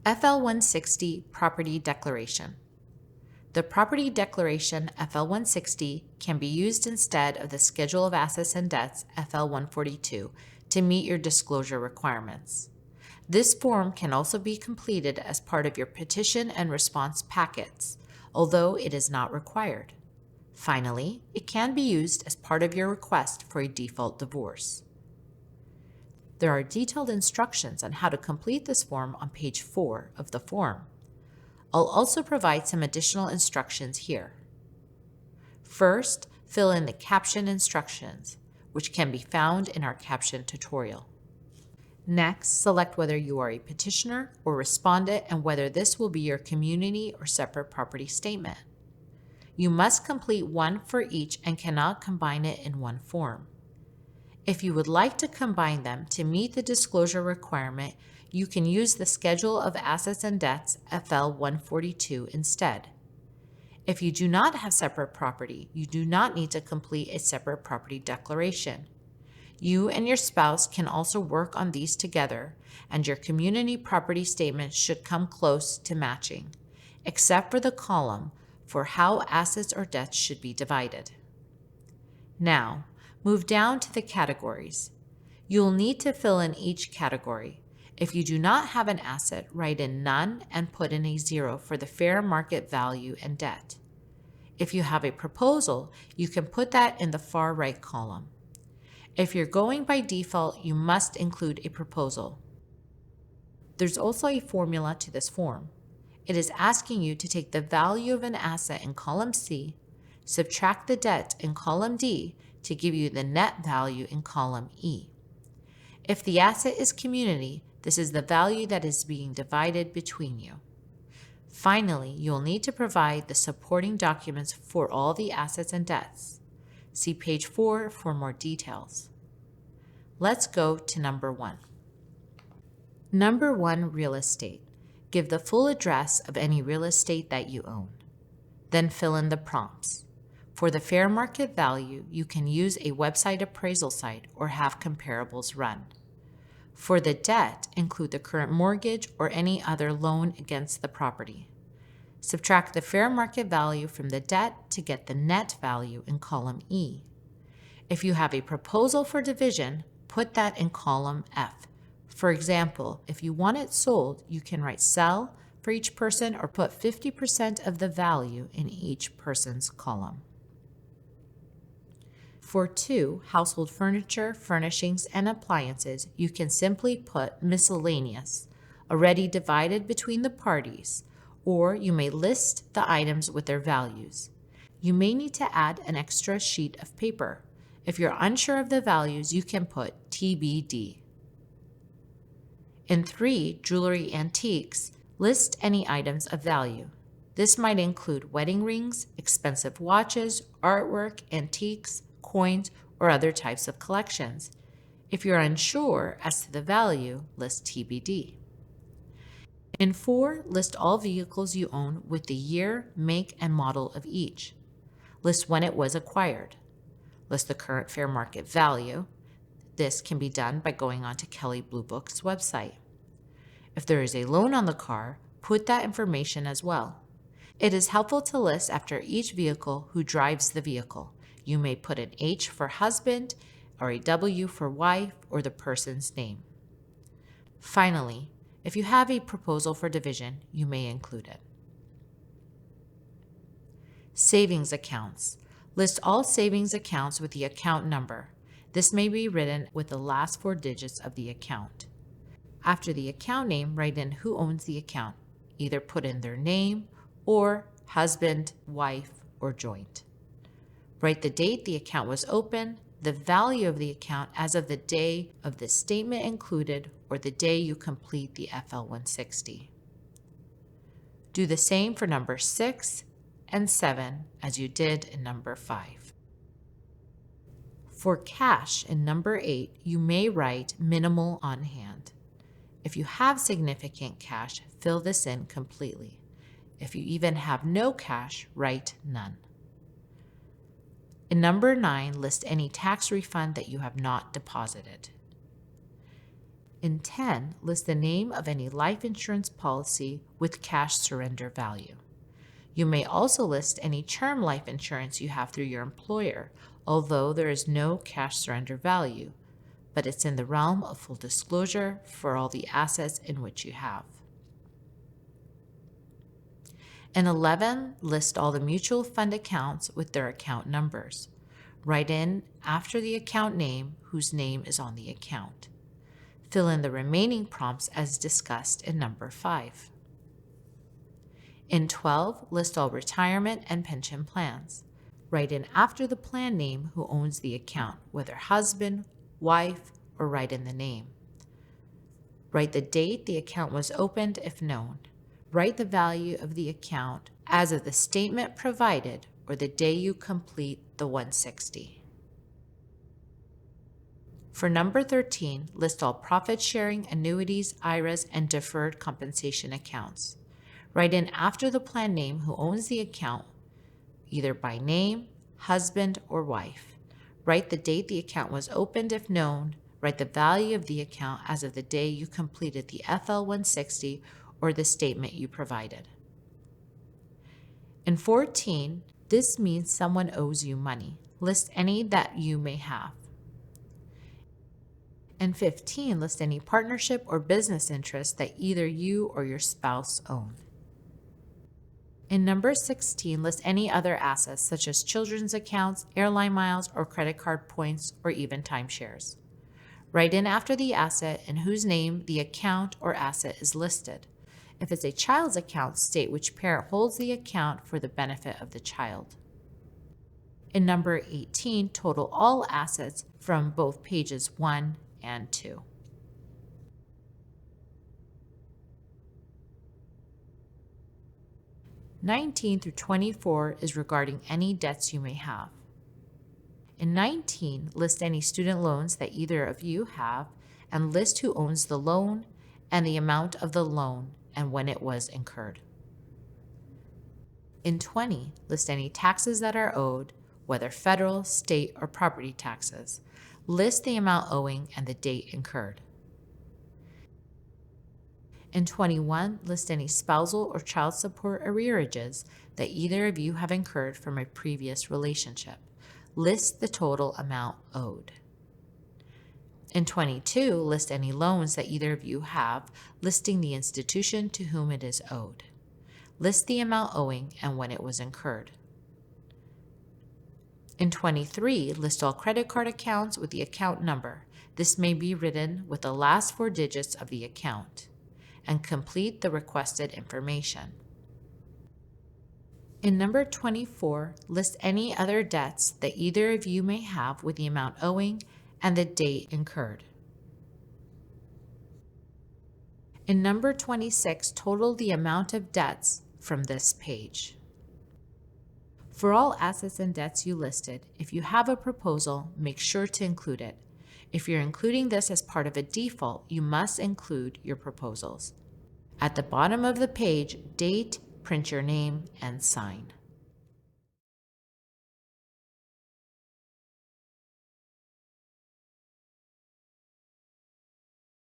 FL-160 Property Declaration. The Property Declaration FL-160 can be used instead of the Schedule of Assets and Debts FL-142 to meet your disclosure requirements. This form can also be completed as part of your petition and response packets, although it is not required. Finally, it can be used as part of your request for a default divorce. There are detailed instructions on how to complete this form on page 4 of the form. I'll also provide some additional instructions here. First, fill in the caption instructions, which can be found in our caption tutorial. Next, select whether you are a petitioner or respondent and whether this will be your community or separate property statement. You must complete one for each and cannot combine it in one form. If you would like to combine them to meet the disclosure requirement, you can use the Schedule of Assets and Debts FL-142 instead. If you do not have separate property, you do not need to complete a separate property declaration. You and your spouse can also work on these together, and your community property statement should come close to matching, except for the column for how assets or debts should be divided. Now, move down to the categories. You'll need to fill in each category. If you do not have an asset, write in none and put in a 0 for the fair market value and debt. If you have a proposal, you can put that in the far right column. If you're going by default, you must include a proposal. There's also a formula to this form. It is asking you to take the value of an asset in column C, subtract the debt in column D to give you the net value in column E. If the asset is community, this is the value that is being divided between you. Finally, you'll need to provide the supporting documents for all the assets and debts. See page 4 for more details. Let's go to number 1. Number 1, real estate. Give the full address of any real estate that you own. Then fill in the prompts. For the fair market value, you can use a website appraisal site or have comparables run. For the debt, include the current mortgage or any other loan against the property. Subtract the fair market value from the debt to get the net value in column E. If you have a proposal for division, put that in column F. For example, if you want it sold, you can write sell for each person or put 50% of the value in each person's column. For 2, household furniture, furnishings, and appliances, you can simply put miscellaneous, already divided between the parties, or you may list the items with their values. You may need to add an extra sheet of paper. If you're unsure of the values, you can put TBD. In 3, jewelry antiques, list any items of value. This might include wedding rings, expensive watches, artwork, antiques, coins, or other types of collections. If you're unsure as to the value, list TBD. In 4, list all vehicles you own with the year, make, and model of each. List when it was acquired. List the current fair market value. This can be done by going onto Kelley Blue Book's website. If there is a loan on the car, put that information as well. It is helpful to list after each vehicle who drives the vehicle. You may put an H for husband, or a W for wife, or the person's name. Finally, if you have a proposal for division, you may include it. Savings accounts. List all savings accounts with the account number. This may be written with the last 4 digits of the account. After the account name, write in who owns the account. Either put in their name or husband, wife, or joint. Write the date the account was open, the value of the account as of the day of the statement included, or the day you complete the FL-160. Do the same for number 6 and 7 as you did in number 5. For cash in number 8, you may write minimal on hand. If you have significant cash, fill this in completely. If you even have no cash, write none. In number 9, list any tax refund that you have not deposited. In 10, list the name of any life insurance policy with cash surrender value. You may also list any term life insurance you have through your employer, although there is no cash surrender value, but it's in the realm of full disclosure for all the assets in which you have. In 11, list all the mutual fund accounts with their account numbers. Write in after the account name whose name is on the account. Fill in the remaining prompts as discussed in number 5. In 12, list all retirement and pension plans. Write in after the plan name who owns the account, whether husband, wife, or write in the name. Write the date the account was opened if known. Write the value of the account as of the statement provided or the day you complete the 160. For number 13, list all profit sharing, annuities, IRAs, and deferred compensation accounts. Write in after the plan name who owns the account, either by name, husband, or wife. Write the date the account was opened if known. Write the value of the account as of the day you completed the FL-160 or the statement you provided. In 14, this means someone owes you money. List any that you may have. In 15, list any partnership or business interest that either you or your spouse own. In number 16, list any other assets such as children's accounts, airline miles, or credit card points, or even timeshares. Write in after the asset in whose name the account or asset is listed. If it's a child's account, state which parent holds the account for the benefit of the child. In number 18, total all assets from both pages 1 and 2. (19) through 24 is regarding any debts you may have. In 19, list any student loans that either of you have and list who owns the loan and the amount of the loan and when it was incurred. In 20, list any taxes that are owed, whether federal, state, or property taxes. List the amount owing and the date incurred. In 21, list any spousal or child support arrearages that either of you have incurred from a previous relationship. List the total amount owed. In 22, list any loans that either of you have, listing the institution to whom it is owed. List the amount owing and when it was incurred. In 23, list all credit card accounts with the account number. This may be written with the last 4 digits of the account, and complete the requested information. In number 24, list any other debts that either of you may have with the amount owing and the date incurred. In number 26, total the amount of debts from this page. For all assets and debts you listed, if you have a proposal, make sure to include it. If you're including this as part of a default, you must include your proposals. At the bottom of the page, date, print your name, and sign.